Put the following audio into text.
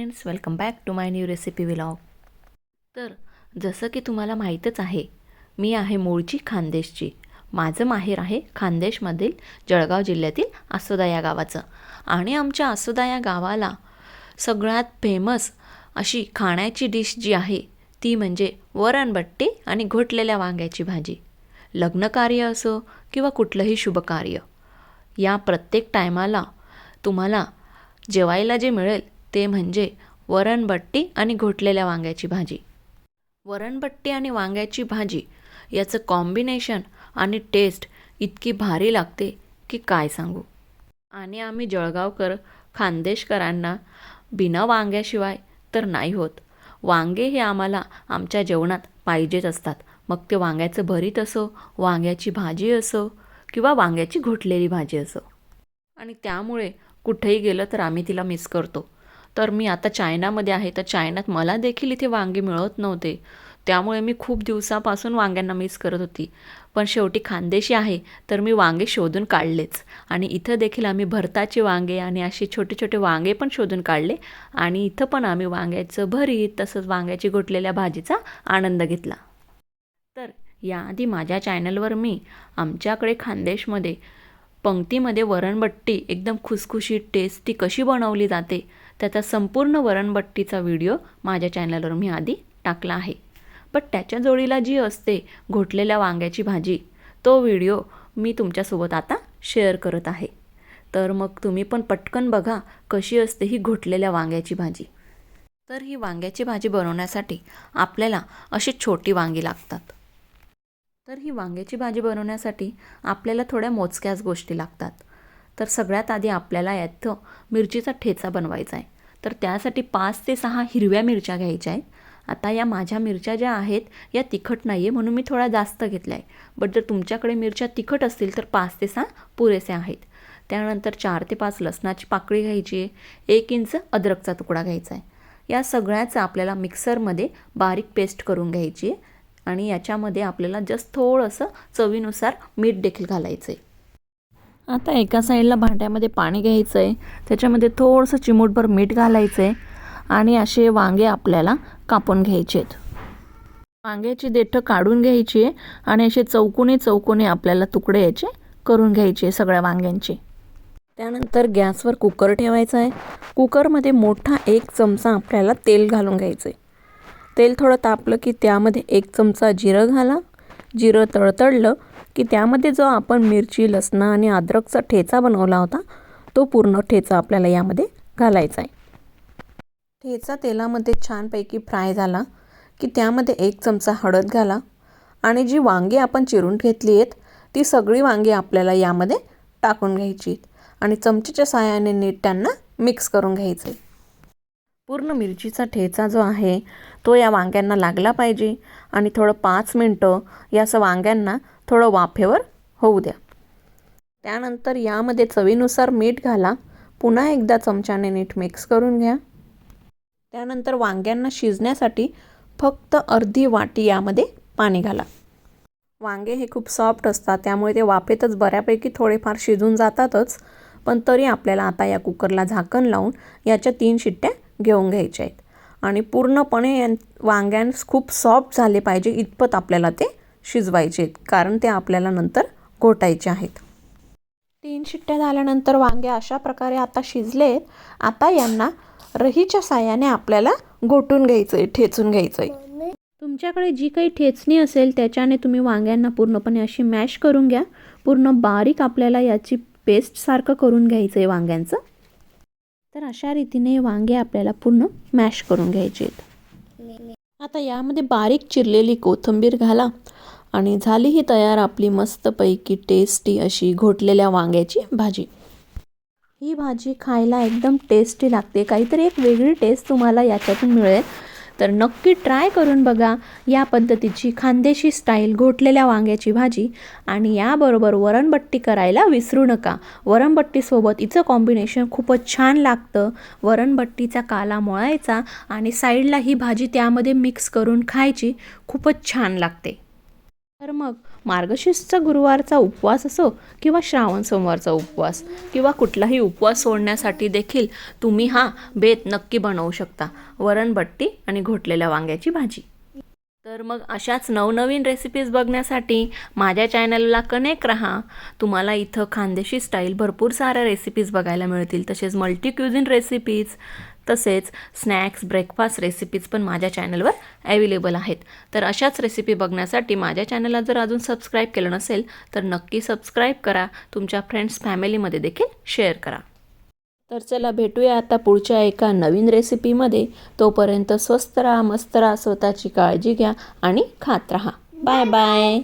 Friends, welcome back to my new recipe vlog. तर जसं की तुम्हाला माहीतच आहे, मी आहे मूळची खानदेशची। माझं माहेर आहे खानदेशमधील जळगाव जिल्ह्यातील आसोदा या गावाचं। आणि आमच्या आसोदा या गावाला सगळ्यात फेमस अशी खाण्याची डिश जी आहे ती म्हणजे वरणबट्टी आणि घोटलेल्या वांग्याची भाजी। लग्नकार्य असो किंवा कुठलंही शुभकार्य, या प्रत्येक टायमाला तुम्हाला जेवायला जे मिळेल ते म्हणजे वरणबट्टी आणि घोटलेल्या वांग्याची भाजी। वरणबट्टी आणि वांग्याची भाजी याचं कॉम्बिनेशन आणि टेस्ट इतकी भारी लागते की काय सांगू। आणि आम्ही जळगावकर खानदेशकरांना बिना वांग्याशिवाय तर नाही होत। वांगे हे आम्हाला आमच्या जेवणात पाहिजेच असतात। मग ते वांग्याचं भरीत असो, वांग्याची भाजी असो किंवा वांग्याची घोटलेली भाजी असो। आणि त्यामुळे कुठेही गेलं तर आम्ही तिला मिस करतो। तर मी आता चायनामध्ये आहे, तर चायनात मला देखील इथे वांगे मिळत नव्हते, त्यामुळे मी खूप दिवसापासून वांग्यांना मिस करत होती। पण शेवटी खानदेशी आहे तर मी वांगे शोधून काढलेच। आणि इथं देखील आम्ही भरताचे वांगे आणि असे छोटे छोटे वांगे पण शोधून काढले। आणि इथं पण आम्ही वांग्याचं भरीत तसंच वांग्याची घोटलेल्या भाजीचा आनंद घेतला। तर याआधी माझ्या चॅनलवर मी आमच्याकडे खानदेशमध्ये पंक्तीमध्ये वरणबट्टी एकदम खुसखुशीत टेस्टी कशी बनवली जाते त्याचा संपूर्ण वरणबट्टीचा व्हिडिओ माझ्या चॅनलवर मी आधी टाकला आहे। बट त्याच्या जोडीला जी असते घोटलेल्या वांग्याची भाजी, तो व्हिडिओ मी तुमच्यासोबत आता शेअर करत आहे। तर मग तुम्ही पण पटकन बघा कशी असते ही घोटलेल्या वांग्याची भाजी। तर ही वांग्याची भाजी बनवण्यासाठी आपल्याला अशी छोटी वांगी लागतात। तर ही वांग्याची भाजी बनवण्यासाठी आपल्याला थोड्या मोजक्याच गोष्टी लागतात। तर सगळ्यात आधी आपल्याला यात मिरचीचा ठेचा बनवायचा आहे। तर त्यासाठी 5 ते 6 हिरव्या मिरच्या घ्यायच्या आहेत। आता या माझ्या मिरच्या ज्या आहेत या तिखट नाही आहे, म्हणून मी थोडा जास्त घेतला आहे। बट जर तुमच्याकडे मिरच्या तिखट असतील तर 5 ते 6 पुरेसे आहेत। त्यानंतर 4 ते 5 लसणाची पाकळी घ्यायची आहे, 1 इंच अद्रकचा तुकडा घ्यायचा आहे। या सगळ्याचं आपल्याला मिक्सरमध्ये बारीक पेस्ट करून घ्यायची आहे। आणि याच्यामध्ये आपल्याला जस्ट थोडंसं चवीनुसार मीठ देखील घालायचं आहे। आता एका साईडला भांड्यामध्ये पाणी घ्यायचं आहे, त्याच्यामध्ये थोडंसं चिमूटभर मीठ घालायचं आहे आणि असे वांगे आपल्याला कापून घ्यायचे आहेत। वांग्याची देठं काढून घ्यायची आहे आणि असे चौकोनी चौकोनी आपल्याला तुकडे याचे करून घ्यायचे सगळ्या वांग्यांचे। त्यानंतर गॅसवर कुकर ठेवायचा आहे। कुकरमध्ये मोठा 1 चमचा आपल्याला तेल घालून घ्यायचं आहे। तेल थोडं तापलं की त्यामध्ये 1 चमचा जिरं घाला। जिरं तळतळलं की त्यामध्ये जो आपण मिरची, लसण आणि अद्रकचा ठेचा बनवला होता तो पूर्ण ठेचा आपल्याला यामध्ये घालायचा आहे। ठेचा तेलामध्ये छानपैकी फ्राय झाला की त्यामध्ये 1 चमचा हळद घाला। आणि जी वांगी आपण चिरून घेतली आहेत ती सगळी वांगी आपल्याला यामध्ये टाकून घ्यायची आणि चमच्याच्या साहाय्याने नीट त्यांना मिक्स करून घ्यायचं आहे। पूर्ण मिरचीचा ठेचा जो आहे तो या वांग्यांना लागला पाहिजे आणि थोडं 5 मिनटं या वांग्यांना थोडं वाफेवर होऊ द्या। त्यानंतर यामध्ये चवीनुसार मीठ घाला। पुन्हा एकदा चमच्याने नीट मिक्स करून घ्या। त्यानंतर वांग्यांना शिजण्यासाठी फक्त अर्धी वाटी यामध्ये पाणी घाला। वांगे हे खूप सॉफ्ट असतात, त्यामुळे ते वाफेतच बऱ्यापैकी थोडेफार शिजून जातातच। पण तरी आपल्याला आता या कुकरला झाकण लावून याच्या 3 शिट्ट्या घेऊन घ्यायच्या आहेत। आणि पूर्णपणे वांग्यांस खूप सॉफ्ट झाले पाहिजे इतपत आपल्याला ते शिजवायचे आहेत, कारण ते आपल्याला नंतर घोटायचे आहेत। 3 शिट्ट्या झाल्यानंतर वांगे अशा प्रकारे आता शिजले आहेत। आता यांना रहीच्या साहाय्याने आपल्याला घोटून घ्यायचं आहे, ठेचून घ्यायचं आहे। तुमच्याकडे जी काही ठेचणी असेल त्याच्याने तुम्ही वांग्यांना पूर्णपणे अशी मॅश करून घ्या। पूर्ण बारीक आपल्याला याची पेस्ट सारखं करून घ्यायचं आहे वांग्यांचं। तर अशा रीतीने वांगे आपल्याला पूर्ण मॅश करून घ्यायचे आहेत। आता यामध्ये बारीक चिरलेली कोथिंबीर घाला आणि झाली ही तयार आपली मस्तपैकी टेस्टी अशी घोटलेल्या वांग्याची भाजी। ही भाजी खायला एकदम टेस्टी लागते, काहीतरी एक वेगळी टेस्ट तुम्हाला याच्यातून मिळेल। तर नक्की ट्राय करून बघा या पद्धतीची खानदेशी स्टाईल घोटलेल्या वांग्याची भाजी। आणि याबरोबर वरणबट्टी करायला विसरू नका। वरणबट्टीसोबत हिचं कॉम्बिनेशन खूपच छान लागतं। वरणबट्टीचा काला मळायचा आणि साईडला ही भाजी त्यामध्ये मिक्स करून खायची, खूपच छान लागते। तर मग मार्गशीर्षचा गुरुवारचा उपवास असो किंवा श्रावण सोमवारचा उपवास किंवा कुठलाही उपवास सोडण्यासाठी देखील तुम्ही हा बेत नक्की बनवू शकता. वरण, बट्टी आणि घोटलेल्या वांग्याची भाजी. तर मग अशाच नवनवीन रेसिपीज बघण्यासाठी माझ्या चॅनलला कनेक्ट राहा. तुम्हाला इथं खानदेशी स्टाईल भरपूर साऱ्या रेसिपीज बघायला मिळतील. तसेच मल्टी क्युझिन रेसिपीज, तसेच स्नॅक्स, ब्रेकफास्ट रेसिपीज पण माझ्या चॅनलवर अवेलेबल आहेत. तर अशाच रेसिपी बघण्यासाठी माझ्या चॅनलला जर अजून सबस्क्राईब केलं नसेल तर नक्की सबस्क्राईब करा. तुमच्या फ्रेंड्स, फॅमिलीमध्ये देखील शेअर करा. तर चला भेटूया आता पुढच्या एका नवीन रेसिपीमध्ये. तोपर्यंत स्वस्त राहा, मस्त राहा, स्वतःची काळजी घ्या आणि खात राहा. Bye bye.